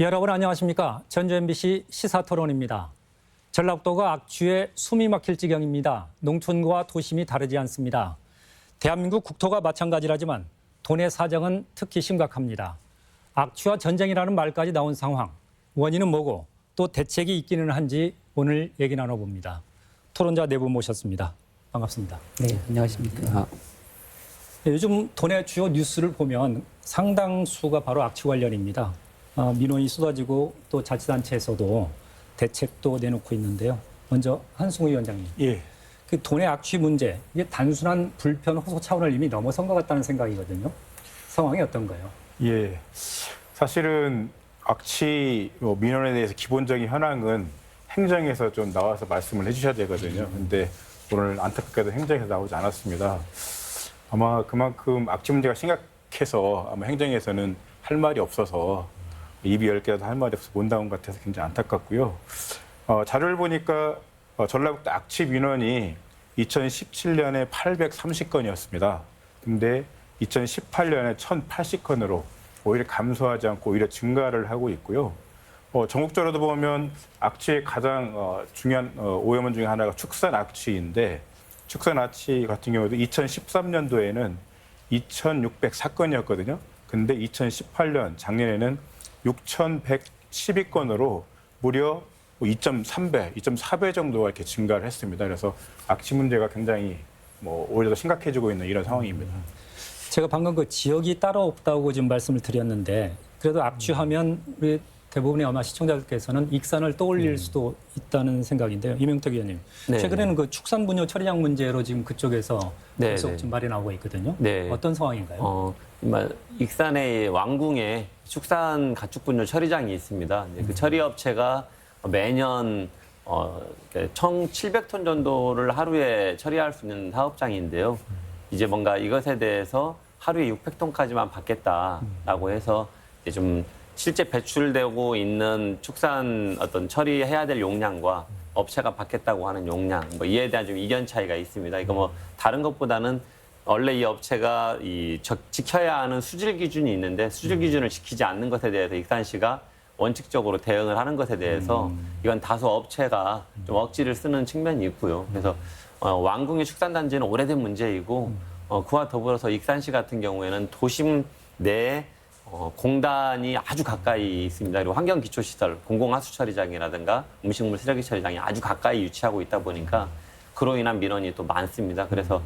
여러분 안녕하십니까? 전주 MBC 시사토론입니다. 전라도가 악취에 숨이 막힐 지경입니다. 농촌과 도심이 다르지 않습니다. 대한민국 국토가 마찬가지라지만 도내 사정은 특히 심각합니다. 악취와 전쟁이라는 말까지 나온 상황. 원인은 뭐고 또 대책이 있기는 한지 오늘 얘기 나눠봅니다. 토론자 네 분 모셨습니다. 반갑습니다. 네, 안녕하십니까. 요즘 도내 주요 뉴스를 보면 상당수가 바로 악취 관련입니다. 민원이 쏟아지고 또 자치단체에서도 대책도 내놓고 있는데요. 먼저 한승우 위원장님. 예. 그 도내 악취 문제, 이게 단순한 불편 호소 차원을 이미 넘어선 것 같다는 생각이거든요. 상황이 어떤가요? 예. 사실은 악취 민원에 대해서 기본적인 현황은 행정에서 좀 나와서 말씀을 해주셔야 되거든요. 근데 오늘 안타깝게도 행정에서 나오지 않았습니다. 아마 그만큼 악취 문제가 심각해서 아마 행정에서는 할 말이 없어서 입이 10개라도 할 말이 없어서 못 나온 것 같아서 굉장히 안타깝고요. 자료를 보니까 전라북도 악취 민원이 2017년에 830건이었습니다. 근데 2018년에 1080건으로 오히려 감소하지 않고 오히려 증가를 하고 있고요. 전국적으로도 보면 악취의 가장 중요한 오염원 중에 하나가 축산 악취인데 축산 악취 같은 경우도 2013년도에는 2,604건이었거든요. 근데 2018년 작년에는 6,112건으로 무려 2.3배, 2.4배 정도가 이렇게 증가를 했습니다. 그래서 악취 문제가 굉장히 오히려 더 심각해지고 있는 이런 상황입니다. 제가 방금 그 지역이 따로 없다고 지금 말씀을 드렸는데 그래도 악취하면 우리 대부분의 아마 시청자들께서는 익산을 떠올릴 수도 있다는 생각인데요. 이명택 의원님, 네. 최근에는 그 축산 분뇨 처리장 문제로 지금 그쪽에서 네, 계속 네. 지금 말이 나오고 있거든요. 네. 어떤 상황인가요? 익산의 왕궁에 축산 가축 분뇨 처리장이 있습니다. 그 처리 업체가 매년 1,700톤 정도를 하루에 처리할 수 있는 사업장인데요. 이제 뭔가 이것에 대해서 하루에 600톤까지만 받겠다라고 해서 이제 좀 실제 배출되고 있는 축산 어떤 처리해야 될 용량과 업체가 받겠다고 하는 용량, 이에 대한 좀 이견 차이가 있습니다. 이거 다른 것보다는 원래 이 업체가 지켜야 하는 수질 기준이 있는데 수질 기준을 지키지 않는 것에 대해서 익산시가 원칙적으로 대응을 하는 것에 대해서 이건 다소 업체가 좀 억지를 쓰는 측면이 있고요. 그래서 왕궁의 축산단지는 오래된 문제이고 그와 더불어서 익산시 같은 경우에는 도심 내에 공단이 아주 가까이 있습니다. 그리고 환경기초시설, 공공하수처리장이라든가 음식물 쓰레기 처리장이 아주 가까이 위치하고 있다 보니까 그로 인한 민원이 또 많습니다. 그래서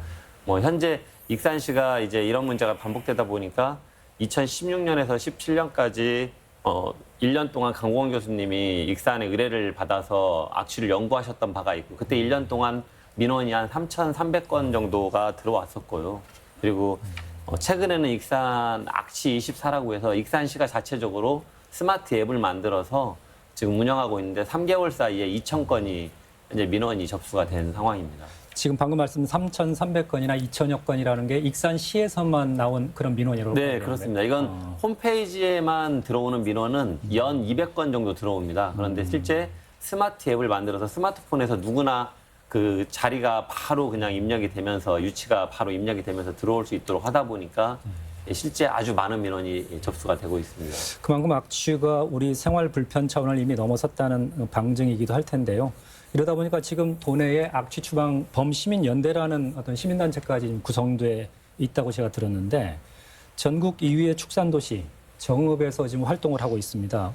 현재 익산시가 이제 이런 문제가 반복되다 보니까 2016년에서 17년까지 1년 동안 강공원 교수님이 익산의 의뢰를 받아서 악취를 연구하셨던 바가 있고 그때 1년 동안 민원이 한 3,300건 정도가 들어왔었고요. 그리고 최근에는 익산 악취 24라고 해서 익산시가 자체적으로 스마트 앱을 만들어서 지금 운영하고 있는데 3개월 사이에 2,000건이 이제 민원이 접수가 된 상황입니다. 지금 방금 말씀 3,300건이나 2,000여 건이라는 게 익산시에서만 나온 그런 민원이라고 네, 그렇습니다. 이건 홈페이지에만 들어오는 민원은 연 200건 정도 들어옵니다. 그런데 실제 스마트 앱을 만들어서 스마트폰에서 누구나 그 자리가 바로 그냥 입력이 되면서 유치가 바로 입력이 되면서 들어올 수 있도록 하다 보니까 실제 아주 많은 민원이 접수가 되고 있습니다. 그만큼 악취가 우리 생활 불편 차원을 이미 넘어섰다는 방증이기도 할 텐데요. 이러다 보니까 지금 도내에 악취 추방 범시민연대라는 어떤 시민단체까지 구성돼 있다고 제가 들었는데 전국 2위의 축산도시 정읍에서 지금 활동을 하고 있습니다.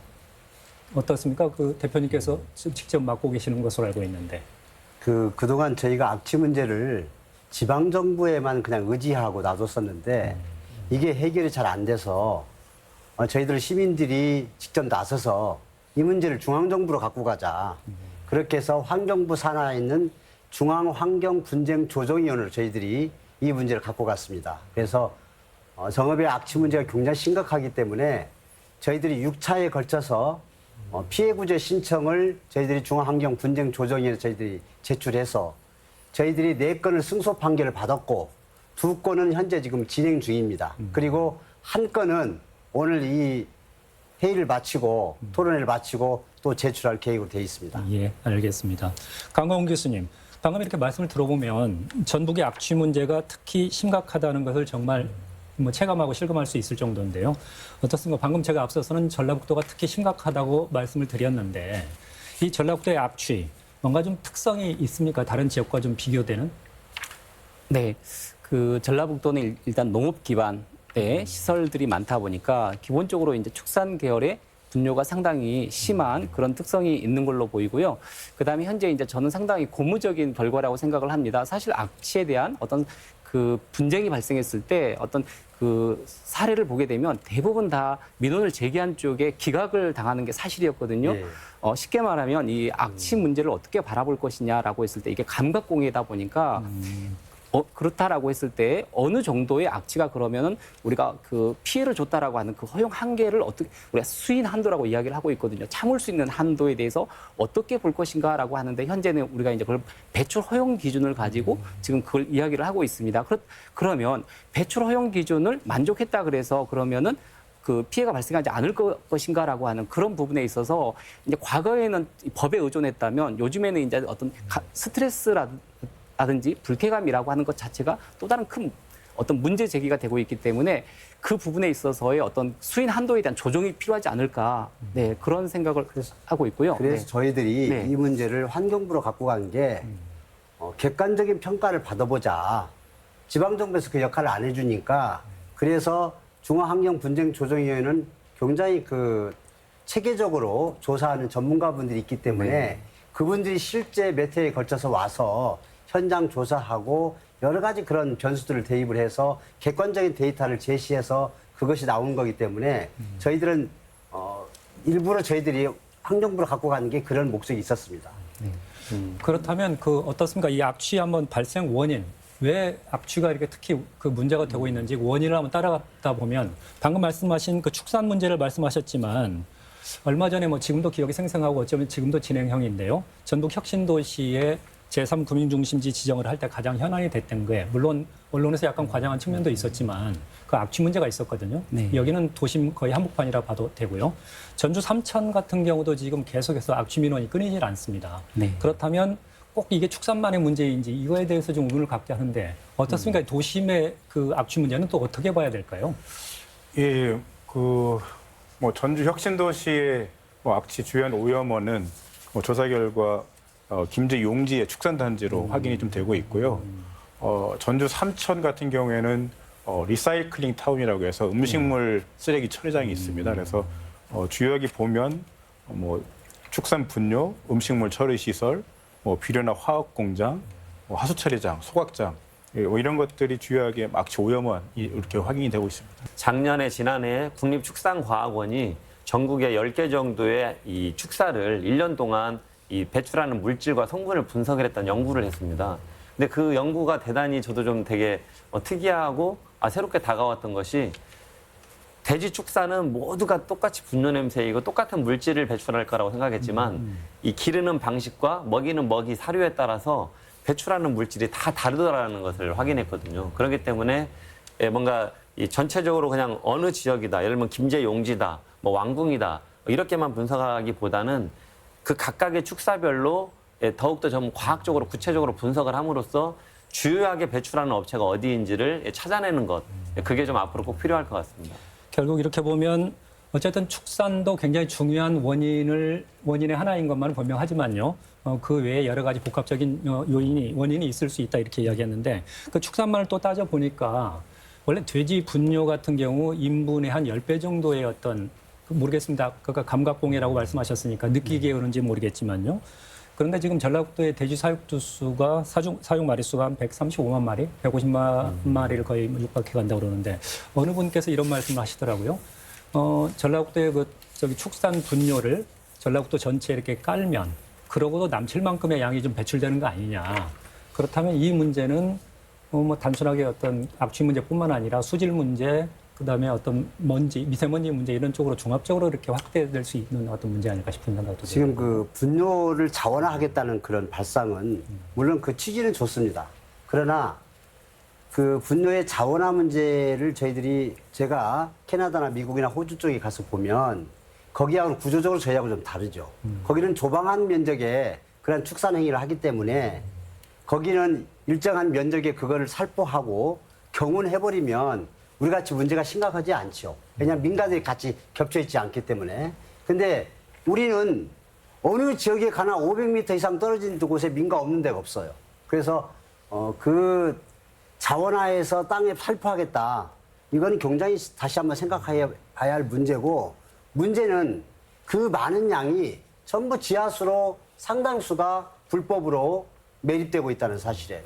어떻습니까? 그 대표님께서 직접 맡고 계시는 것으로 알고 있는데. 그동안 저희가 악취 문제를 지방정부에만 그냥 의지하고 놔뒀었는데 이게 해결이 잘 안 돼서 저희들 시민들이 직접 나서서 이 문제를 중앙정부로 갖고 가자. 그렇게 해서 환경부 산하에 있는 중앙환경분쟁조정위원회로 저희들이 이 문제를 갖고 갔습니다. 그래서 정읍의 악취 문제가 굉장히 심각하기 때문에 저희들이 6차에 걸쳐서 피해구제 신청을 저희들이 중앙환경분쟁조정위원회에 저희들이 제출해서 저희들이 4건을 승소 판결을 받았고 2건은 현재 지금 진행 중입니다. 그리고 1건은 오늘 이 회의를 마치고 토론회를 마치고 또 제출할 계획으로 되어 있습니다. 예, 알겠습니다. 강광훈 교수님, 방금 이렇게 말씀을 들어보면 전북의 악취 문제가 특히 심각하다는 것을 정말 뭐 체감하고 실감할 수 있을 정도인데요. 어떻습니까? 방금 제가 앞서서는 전라북도가 특히 심각하다고 말씀을 드렸는데 이 전라북도의 악취 뭔가 좀 특성이 있습니까? 다른 지역과 좀 비교되는? 네, 그 전라북도는 일단 농업 기반의 시설들이 많다 보니까 기본적으로 이제 축산 계열의 분뇨가 상당히 심한 그런 특성이 있는 걸로 보이고요. 그다음에 현재 이제 저는 상당히 고무적인 결과라고 생각을 합니다. 사실 악취에 대한 어떤 그 분쟁이 발생했을 때 어떤 그 사례를 보게 되면 대부분 다 민원을 제기한 쪽에 기각을 당하는 게 사실이었거든요. 네. 쉽게 말하면 이 악취 문제를 어떻게 바라볼 것이냐라고 했을 때 이게 감각공예다 보니까 그렇다라고 했을 때 어느 정도의 악취가 그러면은 우리가 그 피해를 줬다라고 하는 그 허용 한계를 어떻게 우리가 수인 한도라고 이야기를 하고 있거든요. 참을 수 있는 한도에 대해서 어떻게 볼 것인가라고 하는데 현재는 우리가 이제 그걸 배출 허용 기준을 가지고 지금 그걸 이야기를 하고 있습니다. 그러면 배출 허용 기준을 만족했다 그래서 그러면은 그 피해가 발생하지 않을 것인가라고 하는 그런 부분에 있어서 이제 과거에는 법에 의존했다면 요즘에는 이제 어떤 스트레스라든지 불쾌감이라고 하는 것 자체가 또 다른 큰 어떤 문제 제기가 되고 있기 때문에 그 부분에 있어서의 어떤 수인 한도에 대한 조정이 필요하지 않을까 네, 그런 생각을 하고 있고요. 그래서 네. 저희들이 네. 이 문제를 환경부로 갖고 간 게 객관적인 평가를 받아보자. 지방정부에서 그 역할을 안 해주니까 그래서 중앙환경분쟁조정위원회는 굉장히 그 체계적으로 조사하는 전문가분들이 있기 때문에 그분들이 실제 몇 회에 걸쳐서 와서 현장 조사하고 여러 가지 그런 변수들을 대입을 해서 객관적인 데이터를 제시해서 그것이 나온 거기 때문에 저희들은 일부러 저희들이 환경부로 갖고 가는 게 그런 목적이 있었습니다. 그렇다면 그 어떻습니까? 이 악취 한번 발생 원인, 왜 악취가 이렇게 특히 그 문제가 되고 있는지 원인을 한번 따라가다 보면 방금 말씀하신 그 축산 문제를 말씀하셨지만 얼마 전에 뭐 지금도 기억이 생생하고 어쩌면 지금도 진행형인데요. 전북 혁신도시의 제3금융중심지 지정을 할 때 가장 현안이 됐던 게 물론 언론에서 약간 과장한 측면도 있었지만 그 악취 문제가 있었거든요. 네. 여기는 도심 거의 한복판이라 봐도 되고요. 전주 삼천 같은 경우도 지금 계속해서 악취 민원이 끊이질 않습니다. 네. 그렇다면 꼭 이게 축산만의 문제인지 이거에 대해서 좀 의문을 갖게 하는데 어떻습니까? 도심의 그 악취 문제는 또 어떻게 봐야 될까요? 예, 그 뭐 전주 혁신도시의 뭐 악취 주요한 오염원은 뭐 조사 결과 김제 용지의 축산단지로 확인이 좀 되고 있고요. 전주 삼천 같은 경우에는 리사이클링 타운이라고 해서 음식물 쓰레기 처리장이 있습니다. 그래서 주요하게 보면 뭐 축산 분뇨, 음식물 처리 시설, 뭐 비료나 화학 공장, 하수 처리장, 소각장 뭐 이런 것들이 주요하게 악취 오염원이 이렇게 확인이 되고 있습니다. 지난해 국립축산과학원이 전국에 10개 정도의 이 축사를 1년 동안 이 배출하는 물질과 성분을 분석을 했던 연구를 했습니다. 근데 그 연구가 대단히 저도 좀 되게 특이하고 새롭게 다가왔던 것이 돼지 축사는 모두가 똑같이 분뇨 냄새이고 똑같은 물질을 배출할 거라고 생각했지만 이 기르는 방식과 먹이는 먹이 사료에 따라서 배출하는 물질이 다 다르다라는 것을 확인했거든요. 그렇기 때문에 뭔가 이 전체적으로 그냥 어느 지역이다, 예를 들면 김제 용지다, 뭐 왕궁이다 이렇게만 분석하기보다는 그 각각의 축사별로 더욱더 좀 과학적으로 구체적으로 분석을 함으로써 주요하게 배출하는 업체가 어디인지를 찾아내는 것, 그게 좀 앞으로 꼭 필요할 것 같습니다. 결국 이렇게 보면 어쨌든 축산도 굉장히 중요한 원인의 하나인 것만은 분명하지만요. 그 외에 여러 가지 복합적인 원인이 있을 수 있다 이렇게 이야기했는데 그 축산만을 또 따져 보니까 원래 돼지 분뇨 같은 경우 인분의 한 10배 정도의 어떤 모르겠습니다. 그러니까 감각공해라고 말씀하셨으니까 느끼기에 그런지 모르겠지만요. 그런데 지금 전라북도의 돼지 사육 수가 사육 마리수가 한 135만 마리, 150만 마리를 거의 육박해 간다고 그러는데 어느 분께서 이런 말씀을 하시더라고요. 전라북도의 축산 분뇨를 전라북도 전체에 이렇게 깔면 그러고도 남칠 만큼의 양이 좀 배출되는 거 아니냐. 그렇다면 이 문제는 뭐 단순하게 어떤 악취 문제뿐만 아니라 수질 문제, 그다음에 어떤 미세먼지 문제 이런 쪽으로 종합적으로 이렇게 확대될 수 있는 어떤 문제 아닐까 싶은 생각도 지금 그 분뇨를 자원화하겠다는 그런 발상은 물론 그 취지는 좋습니다. 그러나 그 분뇨의 자원화 문제를 제가 캐나다나 미국이나 호주 쪽에 가서 보면 거기하고는 구조적으로 저희하고 좀 다르죠. 거기는 조방한 면적에 그런 축산 행위를 하기 때문에 거기는 일정한 면적에 그거를 살포하고 경운해버리면 우리 같이 문제가 심각하지 않죠. 왜냐하면 민가들이 같이 겹쳐 있지 않기 때문에. 근데 우리는 어느 지역에 가나 500m 이상 떨어진 곳에 민가 없는 데가 없어요. 그래서 그 자원화해서 땅에 살포하겠다. 이건 굉장히 다시 한번 생각해야 할 문제고, 문제는 그 많은 양이 전부 지하수로 상당수가 불법으로 매립되고 있다는 사실이에요.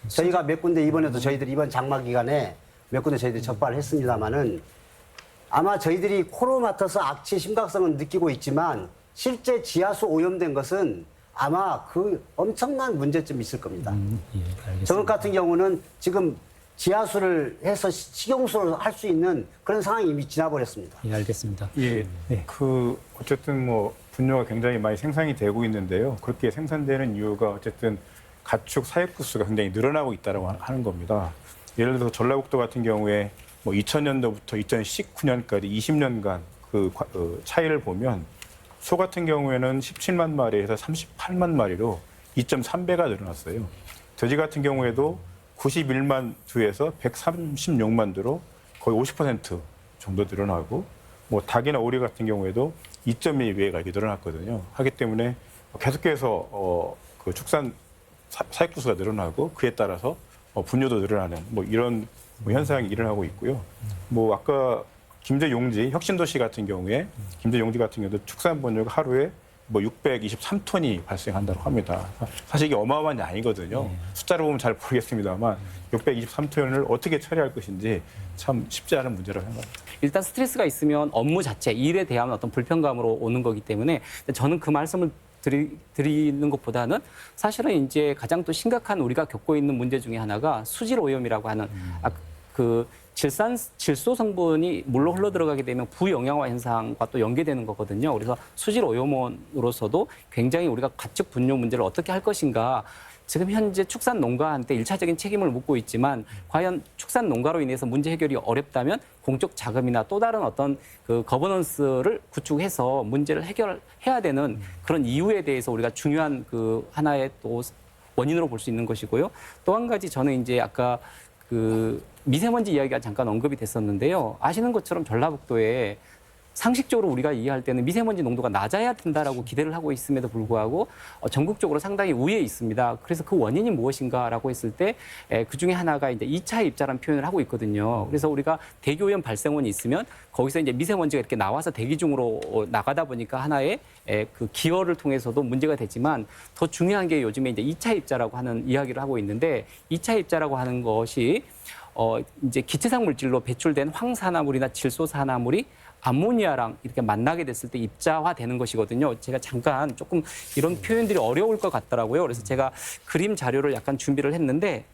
저희가 몇 군데 이번에도 저희들이 이번 장마 기간에 몇 군데 저희들이 적발을 했습니다마는 아마 저희들이 코로 맡아서 악취의 심각성은 느끼고 있지만 실제 지하수 오염된 것은 아마 그 엄청난 문제점이 있을 겁니다. 예, 알겠습니다. 저것 같은 경우는 지금 지하수를 해서 식용수로 할 수 있는 그런 상황이 이미 지나버렸습니다. 예, 알겠습니다. 예, 네. 어쨌든 뭐 분뇨가 굉장히 많이 생산이 되고 있는데요. 그렇게 생산되는 이유가 어쨌든 가축 사육 구수가 굉장히 늘어나고 있다라고 하는 겁니다. 예를 들어서 전라북도 같은 경우에 뭐 2000년도부터 2019년까지 20년간 그 차이를 보면 소 같은 경우에는 17만 마리에서 38만 마리로 2.3배가 늘어났어요. 돼지 같은 경우에도 91만 두에서 136만 두로 거의 50% 정도 늘어나고, 뭐 닭이나 오리 같은 경우에도 2.2배가 이렇게 늘어났거든요. 하기 때문에 계속해서 그 축산 사육 구수가 늘어나고 그에 따라서 분뇨도 늘어나는 뭐 이런 현상이 일어나고 있고요. 뭐 아까 김제용지 혁신도시 같은 경우에 김제용지 같은 경우도 축산 분뇨가 하루에 뭐 623톤이 발생한다고 합니다. 사실 이게 어마어마한 양이거든요. 숫자를 보면 잘 모르겠습니다만 623톤을 어떻게 처리할 것인지 참 쉽지 않은 문제라고 생각합니다. 일단 스트레스가 있으면 업무 자체, 일에 대한 어떤 불편감으로 오는 거기 때문에 저는 그 말씀을 드리는 것보다는 사실은 이제 가장 또 심각한 우리가 겪고 있는 문제 중에 하나가 수질 오염이라고 하는 그 질소 성분이 물로 흘러 들어가게 되면 부영양화 현상과 또 연계되는 거거든요. 그래서 수질 오염으로서도 굉장히 우리가 가축 분뇨 문제를 어떻게 할 것인가. 지금 현재 축산 농가한테 일차적인 책임을 묻고 있지만 과연 축산 농가로 인해서 문제 해결이 어렵다면 공적 자금이나 또 다른 어떤 그 거버넌스를 구축해서 문제를 해결해야 되는 그런 이유에 대해서 우리가 중요한 그 하나의 또 원인으로 볼 수 있는 것이고요. 또 한 가지 저는 이제 아까 그 미세먼지 이야기가 잠깐 언급이 됐었는데요. 아시는 것처럼 전라북도에 상식적으로 우리가 이해할 때는 미세먼지 농도가 낮아야 된다라고 기대를 하고 있음에도 불구하고 전국적으로 상당히 우위에 있습니다. 그래서 그 원인이 무엇인가라고 했을 때 그중에 하나가 이제 2차 입자라는 표현을 하고 있거든요. 그래서 우리가 대기오염 발생원이 있으면 거기서 이제 미세먼지가 이렇게 나와서 대기 중으로 나가다 보니까 하나의 그 기어를 통해서도 문제가 되지만 더 중요한 게 요즘에 이제 2차 입자라고 하는 이야기를 하고 있는데 2차 입자라고 하는 것이 이제 기체상 물질로 배출된 황산화물이나 질소산화물이 암모니아랑 이렇게 만나게 됐을 때 입자화되는 것이거든요. 제가 잠깐 조금 이런 표현들이 어려울 것 같더라고요. 그래서 제가 그림 자료를 약간 준비를 했는데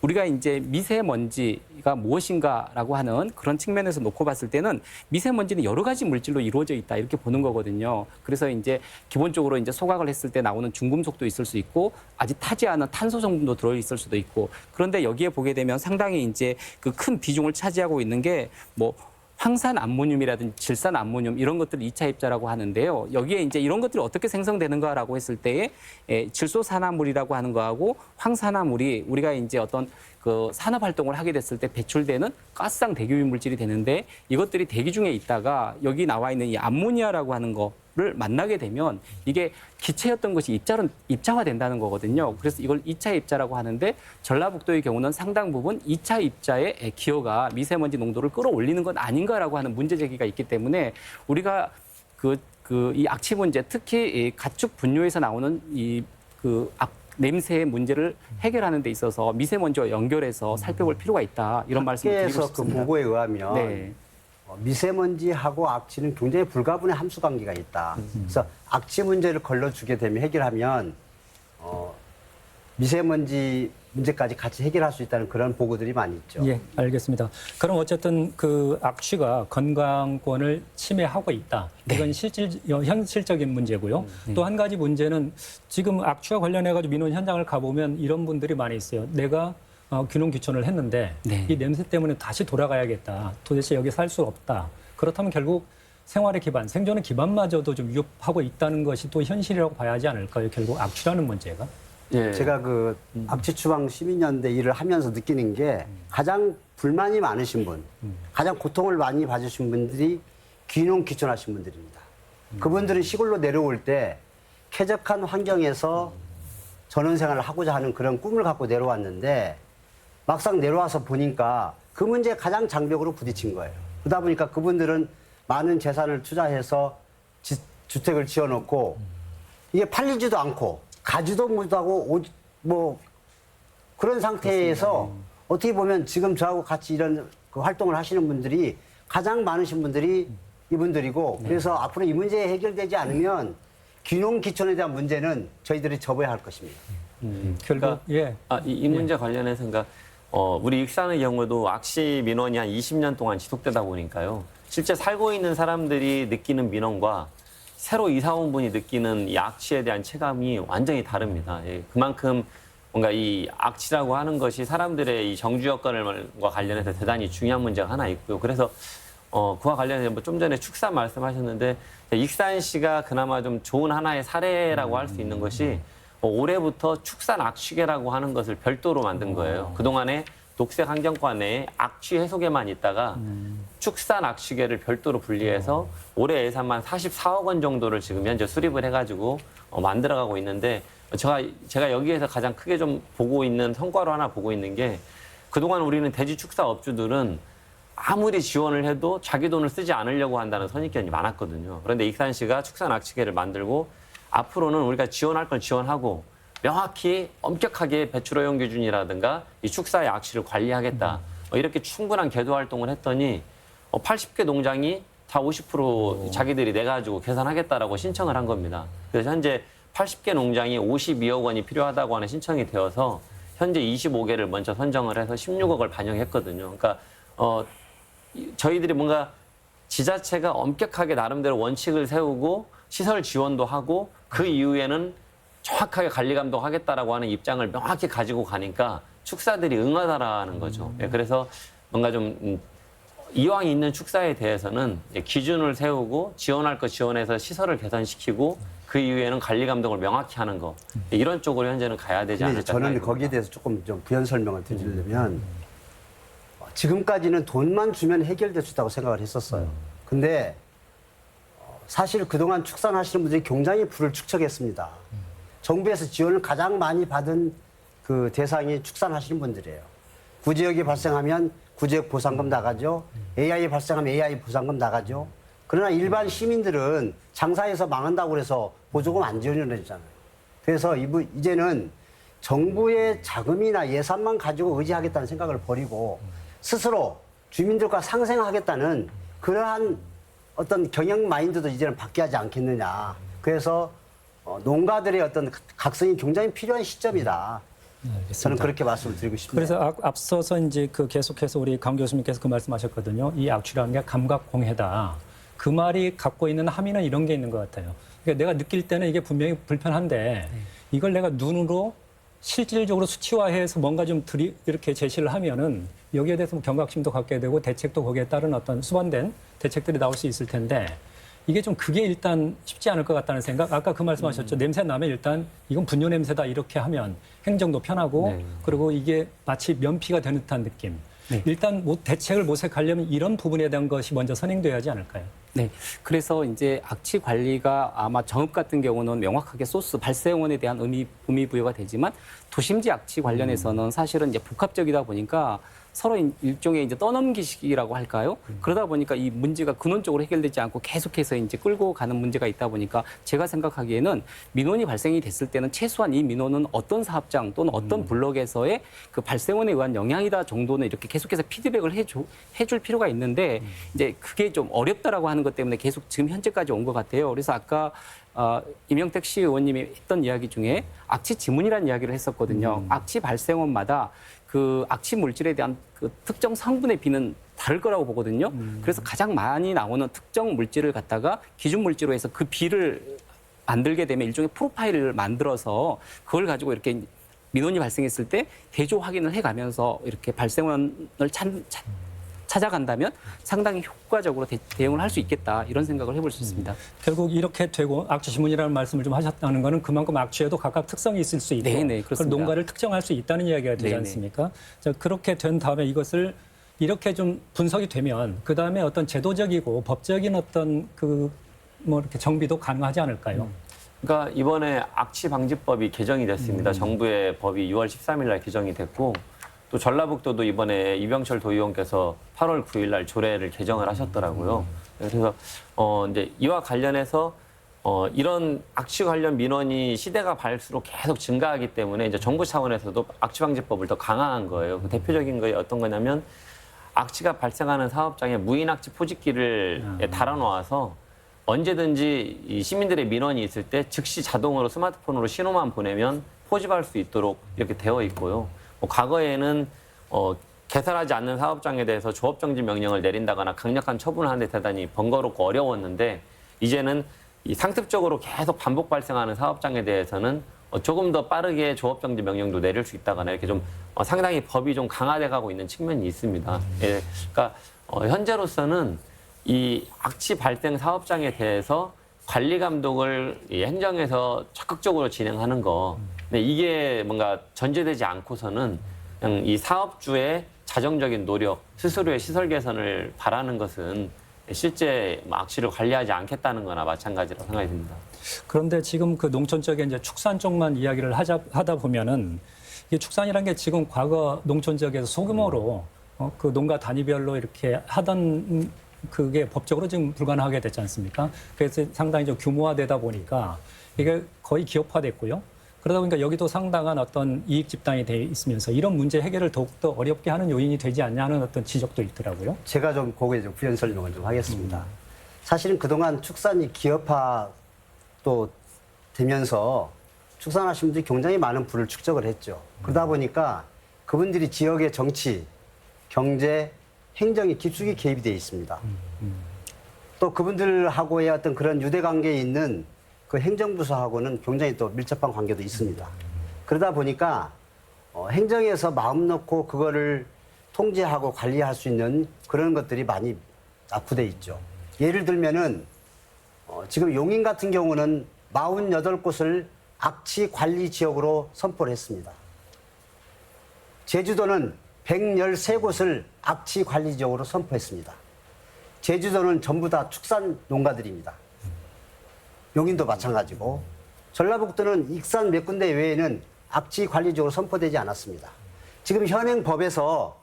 우리가 이제 미세먼지가 무엇인가라고 하는 그런 측면에서 놓고 봤을 때는 미세먼지는 여러 가지 물질로 이루어져 있다 이렇게 보는 거거든요. 그래서 이제 기본적으로 이제 소각을 했을 때 나오는 중금속도 있을 수 있고 아직 타지 않은 탄소 성분도 들어 있을 수도 있고 그런데 여기에 보게 되면 상당히 이제 그 큰 비중을 차지하고 있는 게 뭐 황산 암모늄이라든지 질산 암모늄 이런 것들을 2차 입자라고 하는데요. 여기에 이제 이런 것들이 어떻게 생성되는가라고 했을 때에 질소산화물이라고 하는 거하고 황산화물이 우리가 이제 어떤 그 산업 활동을 하게 됐을 때 배출되는 가스상 대기오염 물질이 되는데 이것들이 대기 중에 있다가 여기 나와 있는 이 암모니아라고 하는 거를 만나게 되면 이게 기체였던 것이 입자화된다는 거거든요. 그래서 이걸 2차 입자라고 하는데 전라북도의 경우는 상당 부분 2차 입자의 기여가 미세먼지 농도를 끌어올리는 건 아닌가라고 하는 문제 제기가 있기 때문에 우리가 이 악취 문제, 특히 이 가축 분뇨에서 나오는 냄새의 문제를 해결하는 데 있어서 미세먼지와 연결해서 살펴볼 필요가 있다. 이런 말씀을 드리고 학계에서 싶습니다. 그 보고에 의하면 네. 미세먼지하고 악취는 굉장히 불가분의 함수 관계가 있다. 그래서 악취 문제를 걸러주게 되면 해결하면 미세먼지 문제까지 같이 해결할 수 있다는 그런 보고들이 많이 있죠. 예, 알겠습니다. 그럼 어쨌든 그 악취가 건강권을 침해하고 있다. 이건 현실적인 문제고요. 또 한 가지 문제는 지금 악취와 관련해가지고 민원 현장을 가보면 이런 분들이 많이 있어요. 내가 귀농 귀촌을 했는데 이 냄새 때문에 다시 돌아가야겠다. 도대체 여기 살 수 없다. 그렇다면 결국 생활의 기반, 생존의 기반마저도 좀 위협하고 있다는 것이 또 현실이라고 봐야 하지 않을까요? 결국 악취라는 문제가. 예. 제가 그 악취 추방 시민연대 일을 하면서 느끼는 게 가장 불만이 많으신 분, 가장 고통을 많이 받으신 분들이 귀농 귀촌하신 분들입니다. 그분들은 시골로 내려올 때 쾌적한 환경에서 전원생활을 하고자 하는 그런 꿈을 갖고 내려왔는데 막상 내려와서 보니까 그 문제에 가장 장벽으로 부딪힌 거예요. 그러다 보니까 그분들은 많은 재산을 투자해서 주택을 지어놓고 이게 팔리지도 않고 가지도 못하고 뭐 그런 상태에서 어떻게 보면 지금 저하고 같이 이런 그 활동을 하시는 분들이 가장 많으신 분들이 이분들이고 그래서 앞으로 이 문제 해결되지 않으면 귀농 귀촌에 대한 문제는 저희들이 접어야 할 것입니다. 결국 예. 이 문제 관련해서 그러니까 우리 익산의 경우도 악시 민원이 한 20년 동안 지속되다 보니까요. 실제 살고 있는 사람들이 느끼는 민원과 새로 이사 온 분이 느끼는 이 악취에 대한 체감이 완전히 다릅니다. 예, 그만큼 뭔가 이 악취라고 하는 것이 사람들의 이 정주 여건과 관련해서 대단히 중요한 문제가 하나 있고요. 그래서 그와 관련해서 뭐 좀 전에 축산 말씀하셨는데 익산시가 그나마 좀 좋은 하나의 사례라고 할 수 있는 것이 올해부터 축산 악취계라고 하는 것을 별도로 만든 거예요. 그동안에 녹색 환경과 내에 악취 해소계만 있다가 축산 악취계를 별도로 분리해서 올해 예산만 44억 원 정도를 지금 현재 수립을 해가지고 만들어가고 있는데 제가 여기에서 가장 크게 좀 보고 있는 성과로 하나 보고 있는 게 그동안 우리는 대지 축사 업주들은 아무리 지원을 해도 자기 돈을 쓰지 않으려고 한다는 선입견이 많았거든요. 그런데 익산시가 축산 악취계를 만들고 앞으로는 우리가 지원할 건 지원하고 명확히 엄격하게 배출 허용 기준이라든가 이 축사의 악취를 관리하겠다. 이렇게 충분한 계도 활동을 했더니 80개 농장이 다 50% 자기들이 내가지고 개선하겠다라고 신청을 한 겁니다. 그래서 현재 80개 농장이 52억 원이 필요하다고 하는 신청이 되어서 현재 25개를 먼저 선정을 해서 16억을 반영했거든요. 그러니까 저희들이 뭔가 지자체가 엄격하게 나름대로 원칙을 세우고 시설 지원도 하고 그 이후에는 정확하게 관리 감독하겠다라고 하는 입장을 명확히 가지고 가니까 축사들이 응하다라는 거죠. 그래서 뭔가 좀 이왕 있는 축사에 대해서는 기준을 세우고 지원할 거 지원해서 시설을 개선시키고 그 이후에는 관리 감독을 명확히 하는 거 이런 쪽으로 현재는 가야 되지 근데 않을까 저는 생각이 거기에 듭니다. 대해서 조금 좀 부연 설명을 드리려면 지금까지는 돈만 주면 해결될 수 있다고 생각을 했었어요. 근데 사실 그동안 축산하시는 분들이 굉장히 부를 축적했습니다. 정부에서 지원을 가장 많이 받은 그 대상이 축산하시는 분들이에요. 구지역이 발생하면 구지역 보상금 나가죠. AI 발생하면 AI 보상금 나가죠. 그러나 일반 시민들은 장사해서 망한다고 해서 보조금 안 지원해주잖아요. 그래서 이제는 정부의 자금이나 예산만 가지고 의지하겠다는 생각을 버리고 스스로 주민들과 상생하겠다는 그러한 어떤 경영 마인드도 이제는 바뀌어야 하지 않겠느냐. 그래서 농가들의 어떤 각성이 굉장히 필요한 시점이다. 저는 그렇게 말씀을 드리고 싶습니다. 그래서 앞서서 이제 그 계속해서 우리 강 교수님께서 그 말씀하셨거든요. 이 악취라는 게 감각공해다. 그 말이 갖고 있는 함의는 이런 게 있는 것 같아요. 그러니까 내가 느낄 때는 이게 분명히 불편한데 이걸 내가 눈으로 실질적으로 수치화해서 뭔가 좀 이렇게 제시를 하면은 여기에 대해서 경각심도 갖게 되고 대책도 거기에 따른 어떤 수반된 대책들이 나올 수 있을 텐데 이게 좀 그게 일단 쉽지 않을 것 같다는 생각. 아까 그 말씀하셨죠. 냄새 나면 일단 이건 분뇨 냄새다 이렇게 하면 행정도 편하고 그리고 이게 마치 면피가 되는 듯한 느낌. 일단 대책을 모색하려면 이런 부분에 대한 것이 먼저 선행돼야 하지 않을까요? 네. 그래서 이제 악취 관리가 아마 정읍 같은 경우는 명확하게 소스 발생원에 대한 의미 부여가 되지만 도심지 악취 관련해서는 사실은 이제 복합적이다 보니까 서로 일종의 이제 떠넘기식이라고 할까요? 그러다 보니까 이 문제가 근원적으로 해결되지 않고 계속해서 이제 끌고 가는 문제가 있다 보니까 제가 생각하기에는 민원이 발생이 됐을 때는 최소한 이 민원은 어떤 사업장 또는 어떤 블록에서의 그 발생원에 의한 영향이다 정도는 이렇게 계속해서 피드백을 해줄 필요가 있는데 이제 그게 좀 어렵다라고 하는 것 때문에 계속 지금 현재까지 온 것 같아요. 그래서 아까 이명택 시의원님이 했던 이야기 중에 악취 지문이라는 이야기를 했었거든요. 악취 발생원마다 그 악취 물질에 대한 그 특정 성분의 비는 다를 거라고 보거든요. 그래서 가장 많이 나오는 특정 물질을 갖다가 기준 물질로 해서 그 비를 만들게 되면 일종의 프로파일을 만들어서 그걸 가지고 이렇게 민원이 발생했을 때 대조 확인을 해가면서 이렇게 발생원을 찾아간다면 상당히 효과적으로 대응을 할 수 있겠다 이런 생각을 해볼 수 있습니다. 결국 이렇게 되고 악취 지문이라는 말씀을 좀 하셨다는 거는 그만큼 악취에도 각각 특성이 있을 수 있고 네네, 그렇습니다. 그걸 농가를 특정할 수 있다는 이야기가 되지 네네. 않습니까? 자, 그렇게 된 다음에 이것을 이렇게 좀 분석이 되면 그 다음에 어떤 제도적이고 법적인 어떤 그 뭐 이렇게 정비도 가능하지 않을까요? 그러니까 이번에 악취 방지법이 개정이 됐습니다. 정부의 법이 6월 13일 날 개정이 됐고 또 전라북도도 이번에 이병철 도의원께서 8월 9일 날 조례를 개정을 하셨더라고요. 그래서 이제 이와 관련해서 이런 악취 관련 민원이 시대가 갈수록 계속 증가하기 때문에 이제 정부 차원에서도 악취 방지법을 더 강화한 거예요. 그 대표적인 게 어떤 거냐면 악취가 발생하는 사업장에 무인 악취 포집기를 달아놓아서 언제든지 이 시민들의 민원이 있을 때 즉시 자동으로 스마트폰으로 신호만 보내면 포집할 수 있도록 이렇게 되어 있고요. 과거에는 개설하지 않는 사업장에 대해서 조업정지 명령을 내린다거나 강력한 처분을 하는데 대단히 번거롭고 어려웠는데 이제는 이 상습적으로 계속 반복 발생하는 사업장에 대해서는 조금 더 빠르게 조업정지 명령도 내릴 수 있다거나 이렇게 좀 상당히 법이 좀 강화돼 가고 있는 측면이 있습니다. 예, 그러니까 현재로서는 이 악취 발생 사업장에 대해서 관리 감독을 이 행정에서 적극적으로 진행하는 거. 근데 이게 뭔가 전제되지 않고서는 그냥 이 사업주의 자정적인 노력, 스스로의 시설 개선을 바라는 것은 실제 악취를 관리하지 않겠다는 거나 마찬가지라고 생각이 듭니다. 그런데 지금 그 농촌 쪽에 이제 축산 쪽만 이야기를 하다 보면은 이 축산이라는 게 지금 과거 농촌 지역에서 소규모로 그 농가 단위별로 이렇게 하던 그게 법적으로 지금 불가능하게 됐지 않습니까? 그래서 상당히 좀 규모화되다 보니까 이게 거의 기업화됐고요. 그러다 보니까 여기도 상당한 어떤 이익 집단이 돼 있으면서 이런 문제 해결을 더욱더 어렵게 하는 요인이 되지 않냐는 어떤 지적도 있더라고요. 제가 좀 거기에 좀 부연 설명을 좀 하겠습니다. 사실은 그동안 축산이 기업화 또 되면서 축산하신 분들이 굉장히 많은 부를 축적을 했죠. 그러다 보니까 그분들이 지역의 정치, 경제, 행정이 깊숙이 개입이 되어 있습니다. 또 그분들하고의 어떤 그런 유대관계에 있는 그 행정부서하고는 굉장히 또 밀접한 관계도 있습니다. 그러다 보니까 행정에서 마음 놓고 그거를 통제하고 관리할 수 있는 그런 것들이 많이 낙후돼 있죠. 예를 들면은 지금 용인 같은 경우는 48곳을 악취 관리 지역으로 선포를 했습니다. 제주도는 113곳을 악취 관리 지역으로 선포했습니다. 제주도는 전부 다 축산 농가들입니다. 용인도 마찬가지고 전라북도는 익산 몇 군데 외에는 악취 관리 지역으로 선포되지 않았습니다. 지금 현행 법에서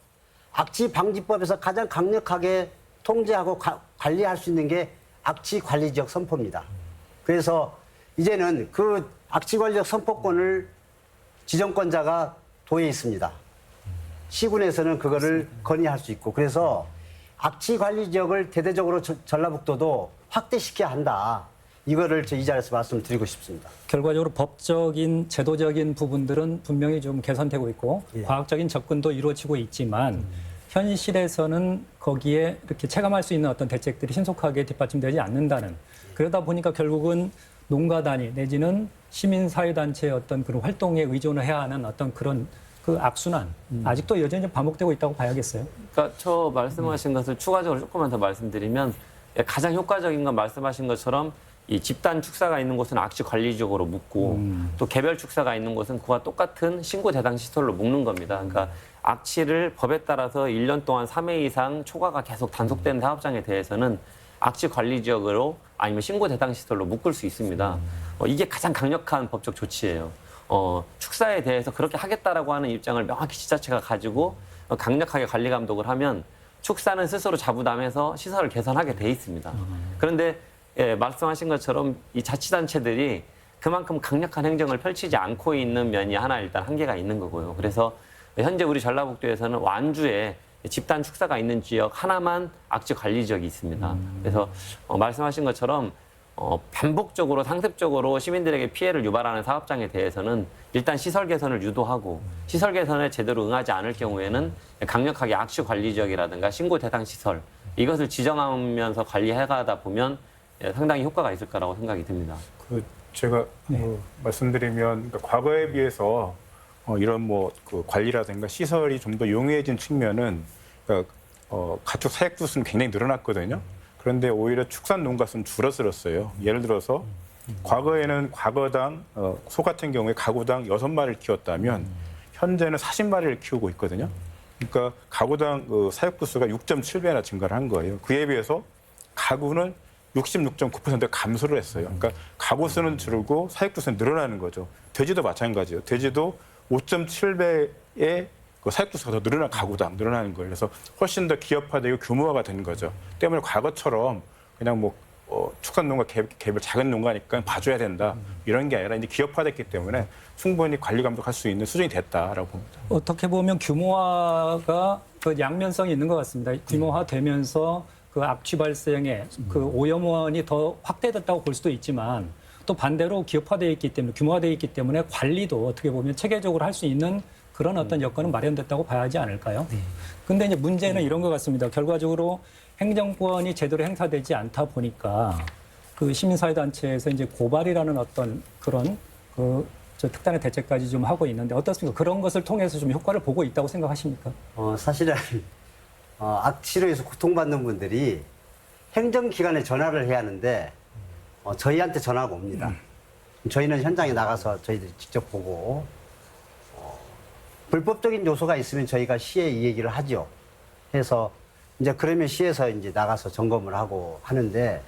악취 방지법에서 가장 강력하게 통제하고 관리할 수 있는 게 악취 관리 지역 선포입니다. 그래서 이제는 그 악취 관리 지역 선포권을 지정권자가 도에 있습니다. 시군에서는 그거를 건의할 수 있고 그래서 악취 관리 지역을 대대적으로 전라북도도 확대시켜야 한다. 이거를 이 자리에서 말씀드리고 싶습니다. 결과적으로 법적인 제도적인 부분들은 분명히 좀 개선되고 있고 예. 과학적인 접근도 이루어지고 있지만 현실에서는 거기에 이렇게 체감할 수 있는 어떤 대책들이 신속하게 뒷받침되지 않는다는 그러다 보니까 결국은 농가 단위 내지는 시민사회단체의 어떤 그런 활동에 의존을 해야 하는 어떤 그런 그 악순환 아직도 여전히 좀 반복되고 있다고 봐야겠어요. 그러니까 저 말씀하신 것을 추가적으로 조금만 더 말씀드리면 가장 효과적인 건 말씀하신 것처럼 이 집단 축사가 있는 곳은 악취 관리적으로 묶고 또 개별 축사가 있는 곳은 그와 똑같은 신고 대상 시설로 묶는 겁니다. 그러니까 악취를 법에 따라서 1년 동안 3회 이상 초과가 계속 단속된 사업장에 대해서는 악취 관리 지역으로 아니면 신고 대상 시설로 묶을 수 있습니다. 이게 가장 강력한 법적 조치예요. 축사에 대해서 그렇게 하겠다라고 하는 입장을 명확히 지자체가 가지고 강력하게 관리 감독을 하면 축사는 스스로 자부담해서 시설을 개선하게 돼 있습니다. 그런데 예, 말씀하신 것처럼 이 자치단체들이 그만큼 강력한 행정을 펼치지 않고 있는 면이 하나 일단 한계가 있는 거고요. 그래서 현재 우리 전라북도에서는 완주에 집단 축사가 있는 지역 하나만 악취 관리 지역이 있습니다. 그래서 말씀하신 것처럼 반복적으로 상습적으로 시민들에게 피해를 유발하는 사업장에 대해서는 일단 시설 개선을 유도하고 시설 개선에 제대로 응하지 않을 경우에는 강력하게 악취 관리 지역이라든가 신고 대상 시설 이것을 지정하면서 관리해가다 보면 상당히 효과가 있을 거라고 생각이 듭니다. 제가 말씀드리면 그러니까 과거에 비해서 이런 그 관리라든가 시설이 좀 더 용이해진 측면은 그러니까 가축 사육주 수는 굉장히 늘어났거든요. 그런데 오히려 축산 농가 수는 줄어들었어요. 예를 들어서 과거에는 과거당 소 같은 경우에 가구당 6마리를 키웠다면 현재는 40마리를 키우고 있거든요. 그러니까 가구당 그 사육 부수가 6.7배나 증가를 한 거예요. 그에 비해서 가구는 66.9% 감소를 했어요. 그러니까 가구 수는 줄고 사육 부수는 늘어나는 거죠. 돼지도 마찬가지예요. 돼지도 5.7배의 그 사육 부수가 더 가구당 늘어나는 거예요. 그래서 훨씬 더 기업화되고 규모화가 된 거죠. 때문에 과거처럼 그냥 뭐 축산 농가 개별 작은 농가니까 봐줘야 된다 이런 게 아니라 이제 기업화됐기 때문에 충분히 관리 감독할 수 있는 수준이 됐다라고 봅니다. 어떻게 보면 규모화가 그 양면성이 있는 것 같습니다. 규모화되면서 그 악취 발생의 그 오염원이 더 확대됐다고 볼 수도 있지만 또 반대로 기업화되어 있기 때문에 규모화되어 있기 때문에 관리도 어떻게 보면 체계적으로 할 수 있는 그런 어떤 여건은 마련됐다고 봐야 하지 않을까요? 근데 이제 문제는 이런 것 같습니다. 결과적으로 행정권이 제대로 행사되지 않다 보니까 그 시민사회단체에서 이제 고발이라는 어떤 그런 저 특단의 대책까지 좀 하고 있는데 어떻습니까? 그런 것을 통해서 좀 효과를 보고 있다고 생각하십니까? 사실은 악취로 해서 고통받는 분들이 행정기관에 전화를 해야 하는데 저희한테 전화가 옵니다. 저희는 현장에 나가서 저희들이 직접 보고 불법적인 요소가 있으면 저희가 시에 이 얘기를 하죠. 해서 이제 그러면 시에서 이제 나가서 점검을 하고 하는데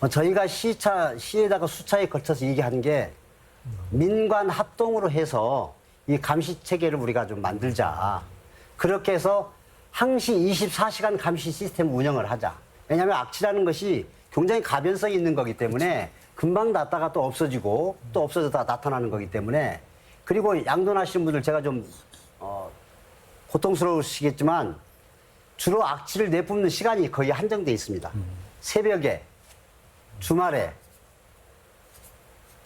저희가 시에다가 수차에 걸쳐서 얘기하는 게 민관 합동으로 해서 이 감시 체계를 우리가 좀 만들자. 그렇게 해서 항시 24시간 감시 시스템 운영을 하자. 왜냐하면 악취라는 것이 굉장히 가변성이 있는 거기 때문에 금방 났다가 또 없어지고 또 없어졌다가 나타나는 거기 때문에 그리고 양도나시는 분들 제가 좀 고통스러우시겠지만 주로 악취를 내뿜는 시간이 거의 한정돼 있습니다. 새벽에, 주말에,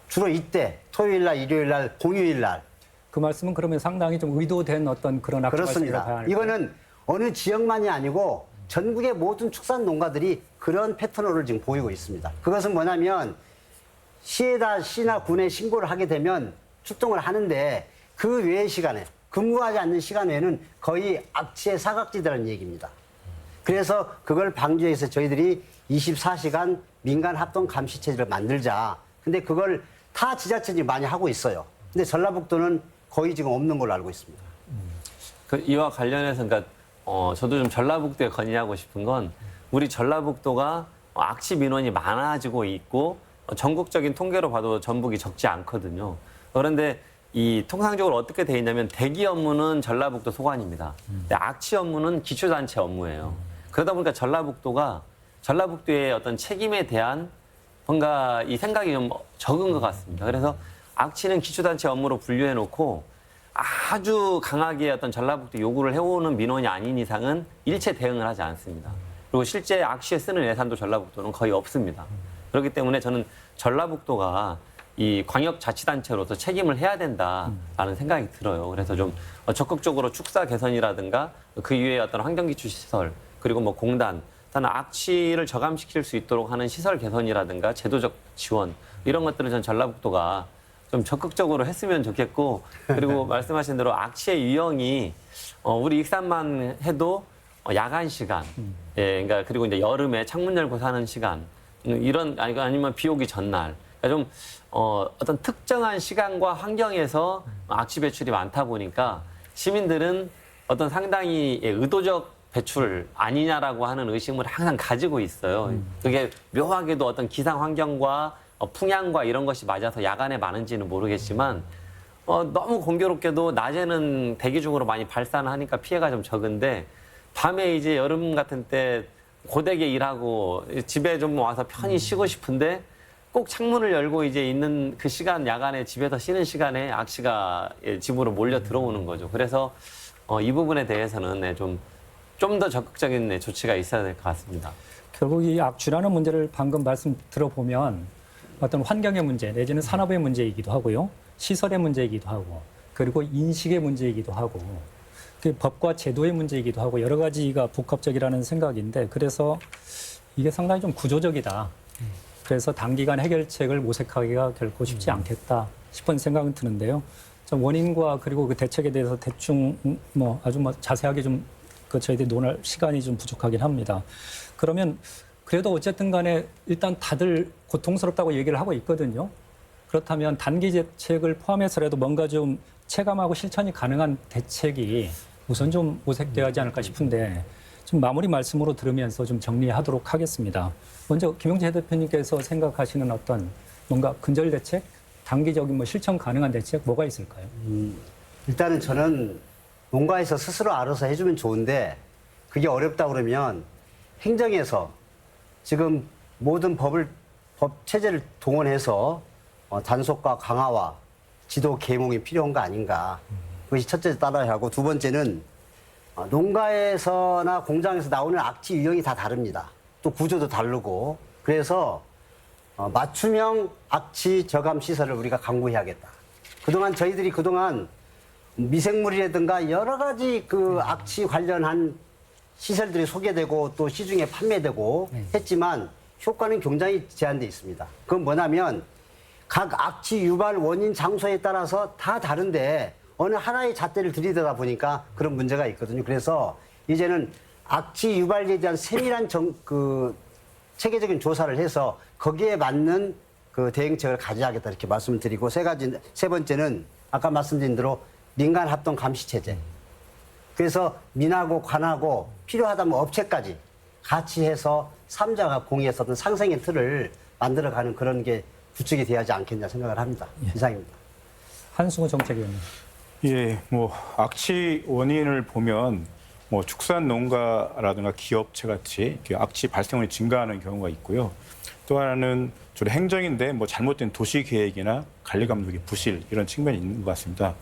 주로 이때 토요일 날, 일요일 날, 공휴일 날. 그 말씀은 그러면 상당히 좀 의도된 어떤 그런 악취 발생이라고 봐야 그렇습니다. 할까요? 이거는 어느 지역만이 아니고 전국의 모든 축산 농가들이 그런 패턴을 지금 보이고 있습니다. 그것은 뭐냐면 시나 군에 신고를 하게 되면 출동을 하는데 그 외의 시간에 근무하지 않는 시간 외에는 거의 악취의 사각지대라는 얘기입니다. 그래서 그걸 방지하기 위해서 저희들이 24시간 민간 합동 감시 체제를 만들자. 근데 그걸 타 지자체들이 많이 하고 있어요. 근데 전라북도는 거의 지금 없는 걸로 알고 있습니다. 이와 관련해서 그러니까 저도 좀 전라북도에 건의하고 싶은 건 우리 전라북도가 악취 민원이 많아지고 있고 전국적인 통계로 봐도 전북이 적지 않거든요. 그런데 이 통상적으로 어떻게 돼 있냐면 대기 업무는 전라북도 소관입니다. 근데 악취 업무는 기초단체 업무예요. 그러다 보니까 전라북도의 어떤 책임에 대한 뭔가 이 생각이 좀 적은 것 같습니다. 그래서 악취는 기초단체 업무로 분류해 놓고 아주 강하게 어떤 전라북도 요구를 해오는 민원이 아닌 이상은 일체 대응을 하지 않습니다. 그리고 실제 악취에 쓰는 예산도 전라북도는 거의 없습니다. 그렇기 때문에 저는 전라북도가 이 광역자치단체로서 책임을 해야 된다라는 생각이 들어요. 그래서 좀 적극적으로 축사 개선이라든가 그 이외의 어떤 환경기초시설 그리고 뭐 공단 또는 악취를 저감시킬 수 있도록 하는 시설 개선이라든가 제도적 지원 이런 것들을 전 전라북도가 좀 적극적으로 했으면 좋겠고 그리고 말씀하신 대로 악취의 유형이 우리 익산만 해도 야간 시간, 예, 그러니까 그리고 이제 여름에 창문 열고 사는 시간 이런 아니면 비 오기 전날 좀 어떤 특정한 시간과 환경에서 악취 배출이 많다 보니까 시민들은 어떤 상당히 의도적 배출 아니냐라고 하는 의심을 항상 가지고 있어요. 그게 묘하게도 어떤 기상 환경과 풍향과 이런 것이 맞아서 야간에 많은지는 모르겠지만 너무 공교롭게도 낮에는 대기 중으로 많이 발산하니까 피해가 좀 적은데 밤에 이제 여름 같은 때 고되게 일하고 집에 좀 와서 편히 쉬고 싶은데 꼭 창문을 열고 이제 있는 그 시간 야간에 집에서 쉬는 시간에 악취가 집으로 몰려 들어오는 거죠. 그래서 이 부분에 대해서는 좀 더 적극적인 조치가 있어야 될 것 같습니다. 결국 이 악취라는 문제를 방금 말씀 들어보면 어떤 환경의 문제 내지는 산업의 문제이기도 하고요. 시설의 문제이기도 하고 그리고 인식의 문제이기도 하고 그 법과 제도의 문제이기도 하고 여러 가지가 복합적이라는 생각인데 그래서 이게 상당히 좀 구조적이다. 그래서 단기간 해결책을 모색하기가 결코 쉽지 않겠다 싶은 생각은 드는데요. 좀 원인과 그리고 그 대책에 대해서 대충 아주 자세하게 좀 저희들이 논할 시간이 좀 부족하긴 합니다. 그러면 그래도 어쨌든 간에 일단 다들 고통스럽다고 얘기를 하고 있거든요. 그렇다면 단기 대책을 포함해서라도 뭔가 좀 체감하고 실천이 가능한 대책이 우선 좀 모색돼야지 않을까 싶은데 좀 마무리 말씀으로 들으면서 좀 정리하도록 하겠습니다. 먼저 김용재 대표님께서 생각하시는 어떤 뭔가 근절 대책, 단기적인 뭐 실천 가능한 대책 뭐가 있을까요? 일단은 저는 농가에서 스스로 알아서 해주면 좋은데 그게 어렵다 그러면 행정에서 지금 모든 법 체제를 동원해서 단속과 강화와 지도 계몽이 필요한 거 아닌가. 그것이 첫째 따라야 하고 두 번째는 농가에서나 공장에서 나오는 악취 유형이 다 다릅니다. 또 구조도 다르고 그래서 맞춤형 악취 저감 시설을 우리가 강구해야겠다. 저희들이 그동안 미생물이라든가 여러 가지 그 악취 관련한 시설들이 소개되고 또 시중에 판매되고 했지만 효과는 굉장히 제한돼 있습니다. 그건 뭐냐면 각 악취 유발 원인 장소에 따라서 다 다른데 어느 하나의 잣대를 들이대다 보니까 그런 문제가 있거든요. 그래서 이제는 악취 유발에 대한 세밀한 체계적인 조사를 해서 거기에 맞는 그 대응책을 가져야겠다 이렇게 말씀을 드리고 세 번째는 아까 말씀드린 대로 민간 합동 감시 체제. 그래서 민하고 관하고 필요하다면 업체까지 같이 해서 삼자가 공유해서 어떤 상생의 틀을 만들어가는 그런 게 구축이 돼야지 않겠냐 생각을 합니다. 이상입니다. 한승호 정책위원님. 예, 뭐 악취 원인을 보면 뭐 축산 농가라든가 기업체 같이 이렇게 악취 발생원이 증가하는 경우가 있고요. 또 하나는 주로 행정인데 뭐 잘못된 도시 계획이나 관리 감독의 부실 이런 측면이 있는 것 같습니다.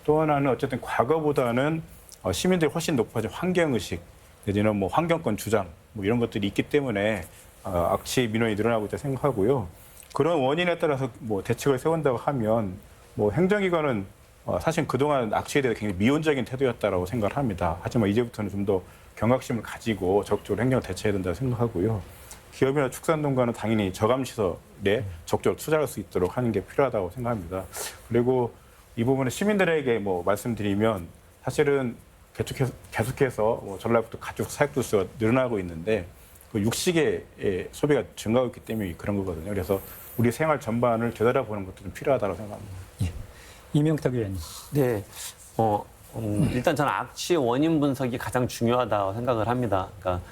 또 하나는 어쨌든 과거보다는 시민들이 훨씬 높아진 환경 의식 내지는 뭐 환경권 주장 뭐 이런 것들이 있기 때문에 악취 민원이 늘어나고 있다 생각하고요. 그런 원인에 따라서 뭐 대책을 세운다고 하면 뭐 행정기관은 사실 그동안 악취에 대해 굉장히 미온적인 태도였다라고 생각을 합니다. 하지만 이제부터는 좀 더 경각심을 가지고 적극적으로 행정을 대처해야 된다고 생각하고요. 기업이나 축산농가는 당연히 저감시설에 적극적으로 투자할 수 있도록 하는 게 필요하다고 생각합니다. 그리고 이 부분에 시민들에게 뭐 말씀드리면 사실은 계속해서 뭐 전라북도 가축 사육 수가 늘어나고 있는데 그 육식의 소비가 증가하고 있기 때문에 그런 거거든요. 그래서 우리 생활 전반을 되돌아보는 것도 좀 필요하다고 생각합니다. 이명탁 의원님. 네. 일단 저는 악취 원인 분석이 가장 중요하다고 생각을 합니다. 그러니까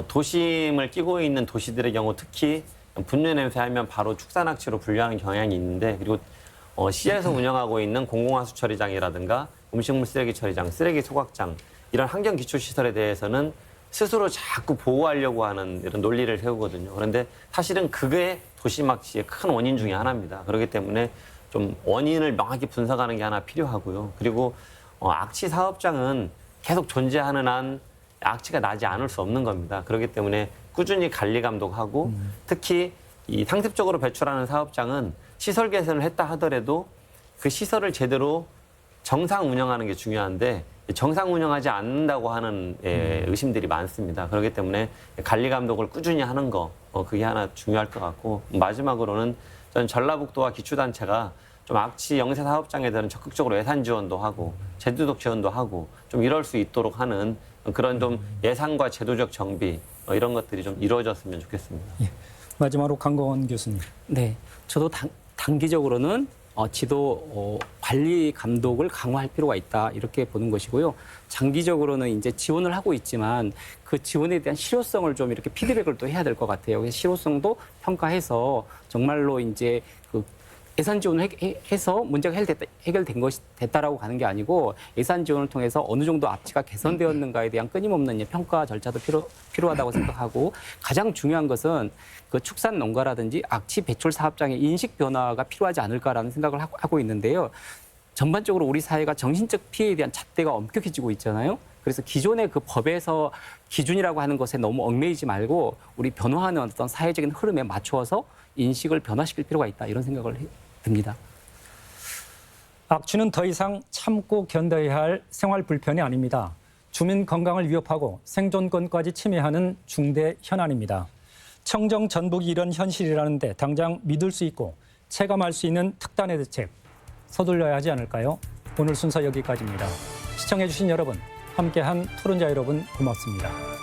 도심을 끼고 있는 도시들의 경우 특히 분뇨 냄새 하면 바로 축산 악취로 분류하는 경향이 있는데 그리고 시에서 운영하고 있는 공공하수 처리장이라든가 음식물 쓰레기 처리장, 쓰레기 소각장 이런 환경 기초 시설에 대해서는 스스로 자꾸 보호하려고 하는 이런 논리를 세우거든요. 그런데 사실은 그게 도심 악취의 큰 원인 중에 하나입니다. 그렇기 때문에 좀 원인을 명확히 분석하는 게 하나 필요하고요. 그리고 악취 사업장은 계속 존재하는 한 악취가 나지 않을 수 없는 겁니다. 그렇기 때문에 꾸준히 관리 감독하고 특히 이 상습적으로 배출하는 사업장은 시설 개선을 했다 하더라도 그 시설을 제대로 정상 운영하는 게 중요한데 정상 운영하지 않는다고 하는 의심들이 많습니다. 그렇기 때문에 관리 감독을 꾸준히 하는 거 그게 하나 중요할 것 같고 마지막으로는 저는 전라북도와 기초단체가 좀 악취 영세 사업장에 대한 적극적으로 예산 지원도 하고 제도적 지원도 하고 좀 이럴 수 있도록 하는 그런 좀 예산과 제도적 정비 이런 것들이 좀 이루어졌으면 좋겠습니다. 예. 마지막으로 강건원 교수님. 네, 저도 단기적으로는 지도 관리 감독을 강화할 필요가 있다 이렇게 보는 것이고요. 장기적으로는 이제 지원을 하고 있지만 그 지원에 대한 실효성을 좀 이렇게 피드백을 또 해야 될 것 같아요. 그래서 실효성도 평가해서 정말로 이제 그 예산 지원을 해서 문제가 해결된 것이 됐다라고 가는 게 아니고 예산 지원을 통해서 어느 정도 악취가 개선되었는가에 대한 끊임없는 평가 절차도 필요하다고 생각하고 가장 중요한 것은 그 축산 농가라든지 악취 배출 사업장의 인식 변화가 필요하지 않을까라는 생각을 하고 있는데요. 전반적으로 우리 사회가 정신적 피해에 대한 잣대가 엄격해지고 있잖아요. 그래서 기존의 그 법에서 기준이라고 하는 것에 너무 얽매이지 말고 우리 변화하는 어떤 사회적인 흐름에 맞추어서 인식을 변화시킬 필요가 있다 이런 생각을 듭니다. 악취는 더 이상 참고 견뎌야 할 생활 불편이 아닙니다. 주민 건강을 위협하고 생존권까지 침해하는 중대 현안입니다. 청정 전북이 이런 현실이라는데 당장 믿을 수 있고 체감할 수 있는 특단의 대책 서둘러야 하지 않을까요? 오늘 순서 여기까지입니다. 시청해 주신 여러분, 함께한 토론자 여러분 고맙습니다.